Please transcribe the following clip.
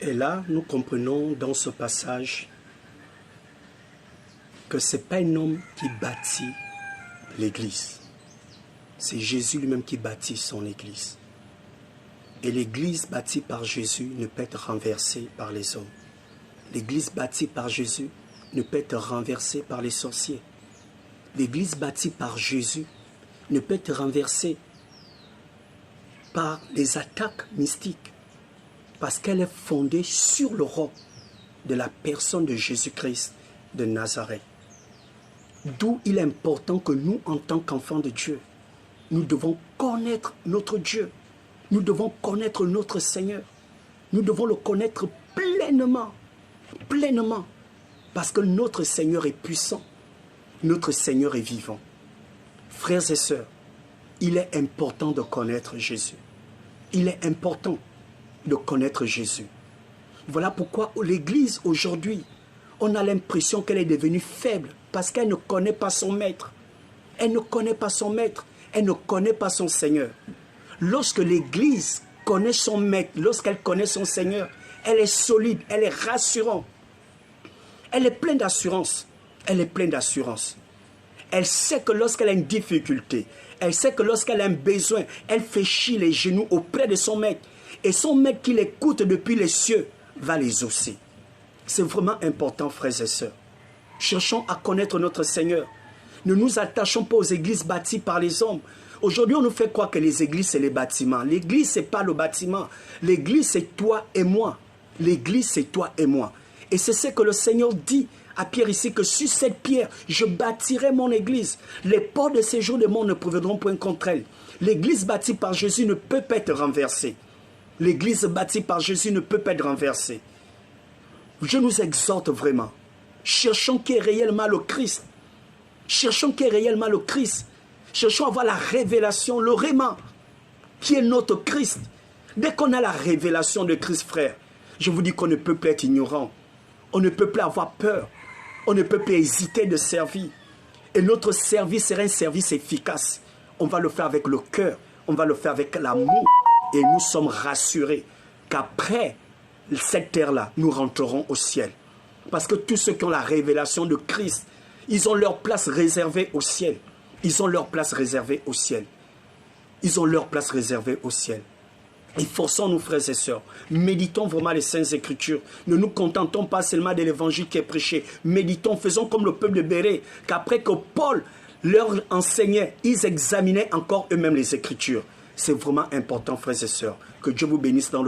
Et là, nous comprenons dans ce passage que ce n'est pas un homme qui bâtit l'Église. C'est Jésus lui-même qui bâtit son Église. Et l'Église bâtie par Jésus ne peut être renversée par les hommes. L'Église bâtie par Jésus ne peut être renversée par les sorciers. L'Église bâtie par Jésus ne peut être renversée par les attaques mystiques. Parce qu'elle est fondée sur le roc de la personne de Jésus-Christ de Nazareth. D'où il est important que nous, en tant qu'enfants de Dieu, nous devons connaître notre Dieu. Nous devons connaître notre Seigneur. Nous devons le connaître pleinement. Pleinement. Parce que notre Seigneur est puissant. Notre Seigneur est vivant. Frères et sœurs, il est important de connaître Jésus. Il est important de connaître Jésus. Voilà pourquoi l'Église aujourd'hui, on a l'impression qu'elle est devenue faible parce qu'elle ne connaît pas son maître. Elle ne connaît pas son maître. Elle ne connaît pas son Seigneur. Lorsque l'Église connaît son maître, lorsqu'elle connaît son Seigneur, elle est solide, elle est rassurante. Elle est pleine d'assurance. Elle est pleine d'assurance. Elle sait que lorsqu'elle a une difficulté, elle sait que lorsqu'elle a un besoin, elle fléchit les genoux auprès de son maître. Et son maître qui l'écoute depuis les cieux va les exaucer. C'est vraiment important, frères et sœurs. Cherchons à connaître notre Seigneur. Ne nous attachons pas aux églises bâties par les hommes. Aujourd'hui, on nous fait croire que les églises, c'est les bâtiments. L'église, ce n'est pas le bâtiment. L'église, c'est toi et moi. L'église, c'est toi et moi. Et c'est ce que le Seigneur dit à Pierre ici, que sur cette pierre, je bâtirai mon église. Les portes de séjour du monde ne prévaudront point contre elle. L'église bâtie par Jésus ne peut pas être renversée. L'église bâtie par Jésus ne peut pas être renversée. Je nous exhorte vraiment. Cherchons qui est réellement le Christ. Cherchons qui est réellement le Christ. Cherchons à avoir la révélation, le réma, qui est notre Christ. Dès qu'on a la révélation de Christ, frère, je vous dis qu'on ne peut plus être ignorant. On ne peut plus avoir peur. On ne peut plus hésiter de servir. Et notre service sera un service efficace. On va le faire avec le cœur. On va le faire avec l'amour. Et nous sommes rassurés qu'après cette terre-là, nous rentrerons au ciel. Parce que tous ceux qui ont la révélation de Christ, ils ont leur place réservée au ciel. Ils ont leur place réservée au ciel. Ils ont leur place réservée au ciel. Et forçons-nous, frères et sœurs, méditons vraiment les Saintes Écritures. Ne nous contentons pas seulement de l'évangile qui est prêché. Méditons, faisons comme le peuple de Bérée, qu'après que Paul leur enseignait, ils examinaient encore eux-mêmes les Écritures. C'est vraiment important, frères et sœurs. Que Dieu vous bénisse dans le